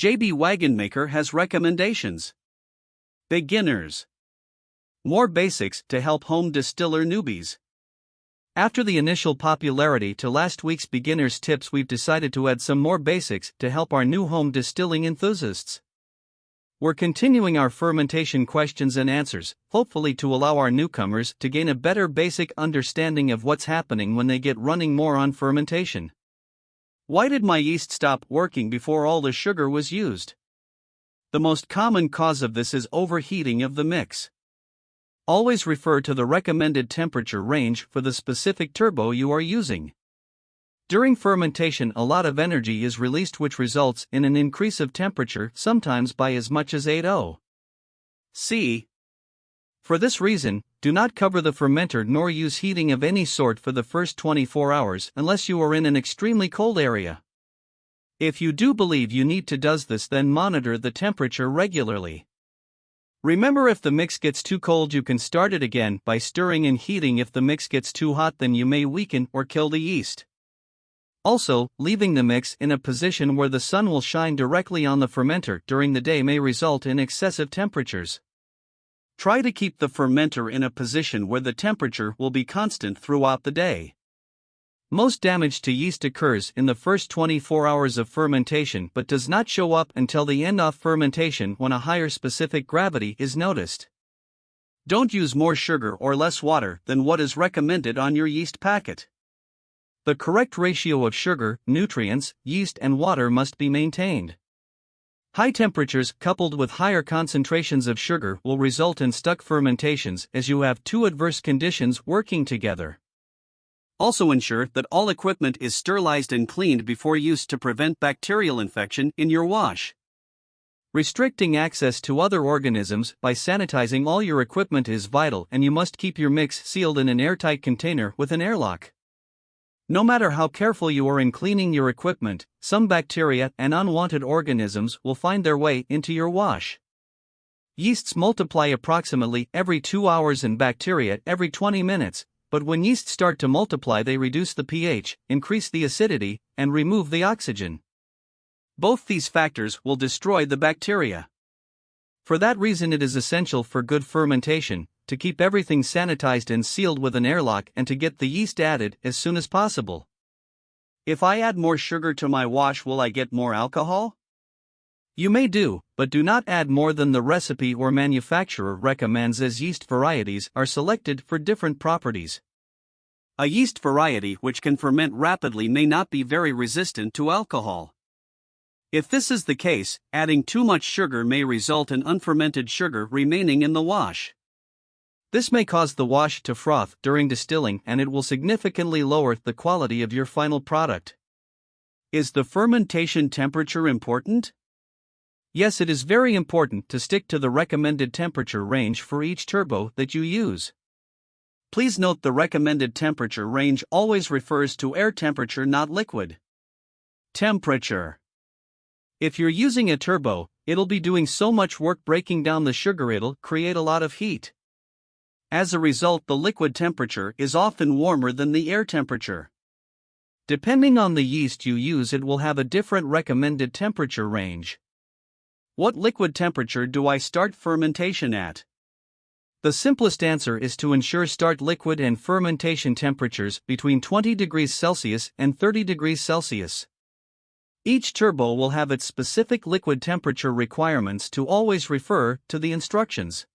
JB Wagonmaker has recommendations. Beginners. More basics to help home distiller newbies. After the initial popularity to last week's beginners tips, we've decided to add some more basics to help our new home distilling enthusiasts. We're continuing our fermentation questions and answers, hopefully to allow our newcomers to gain a better basic understanding of what's happening when they get running more on fermentation. Why did my yeast stop working before all the sugar was used? The most common cause of this is overheating of the mix. Always refer to the recommended temperature range for the specific turbo you are using. During fermentation, a lot of energy is released, which results in an increase of temperature, sometimes by as much as 80°C. For this reason, do not cover the fermenter nor use heating of any sort for the first 24 hours unless you are in an extremely cold area. If you do believe you need to do this, then monitor the temperature regularly. Remember, if the mix gets too cold, you can start it again by stirring and heating. If the mix gets too hot, then you may weaken or kill the yeast. Also, leaving the mix in a position where the sun will shine directly on the fermenter during the day may result in excessive temperatures. Try to keep the fermenter in a position where the temperature will be constant throughout the day. Most damage to yeast occurs in the first 24 hours of fermentation but does not show up until the end of fermentation, when a higher specific gravity is noticed. Don't use more sugar or less water than what is recommended on your yeast packet. The correct ratio of sugar, nutrients, yeast, and water must be maintained. High temperatures coupled with higher concentrations of sugar will result in stuck fermentations, as you have two adverse conditions working together. Also ensure that all equipment is sterilized and cleaned before use to prevent bacterial infection in your wash. Restricting access to other organisms by sanitizing all your equipment is vital, and you must keep your mix sealed in an airtight container with an airlock. No matter how careful you are in cleaning your equipment, some bacteria and unwanted organisms will find their way into your wash. Yeasts multiply approximately every 2 hours and bacteria every 20 minutes, but when yeasts start to multiply, they reduce the pH, increase the acidity, and remove the oxygen. Both these factors will destroy the bacteria. For that reason, it is essential for good fermentation to keep everything sanitized and sealed with an airlock, and to get the yeast added as soon as possible. If I add more sugar to my wash, will I get more alcohol? You may do, but do not add more than the recipe or manufacturer recommends, as yeast varieties are selected for different properties. A yeast variety which can ferment rapidly may not be very resistant to alcohol. If this is the case, adding too much sugar may result in unfermented sugar remaining in the wash. This may cause the wash to froth during distilling, and it will significantly lower the quality of your final product. Is the fermentation temperature important? Yes, it is very important to stick to the recommended temperature range for each turbo that you use. Please note, the recommended temperature range always refers to air temperature, not liquid temperature. If you're using a turbo, it'll be doing so much work breaking down the sugar, it'll create a lot of heat. As a result, the liquid temperature is often warmer than the air temperature. Depending on the yeast you use, it will have a different recommended temperature range. What liquid temperature do I start fermentation at? The simplest answer is to ensure start liquid and fermentation temperatures between 20 degrees Celsius and 30 degrees Celsius. Each turbo will have its specific liquid temperature requirements, to always refer to the instructions.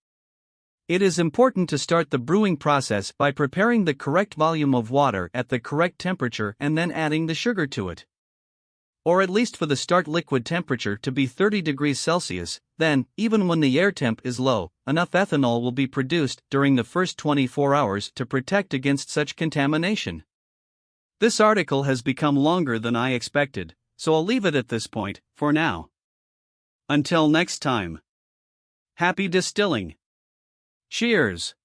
It is important to start the brewing process by preparing the correct volume of water at the correct temperature and then adding the sugar to it. Or at least for the start liquid temperature to be 30 degrees Celsius, then, even when the air temp is low, enough ethanol will be produced during the first 24 hours to protect against such contamination. This article has become longer than I expected, so I'll leave it at this point, for now. Until next time. Happy distilling! Cheers!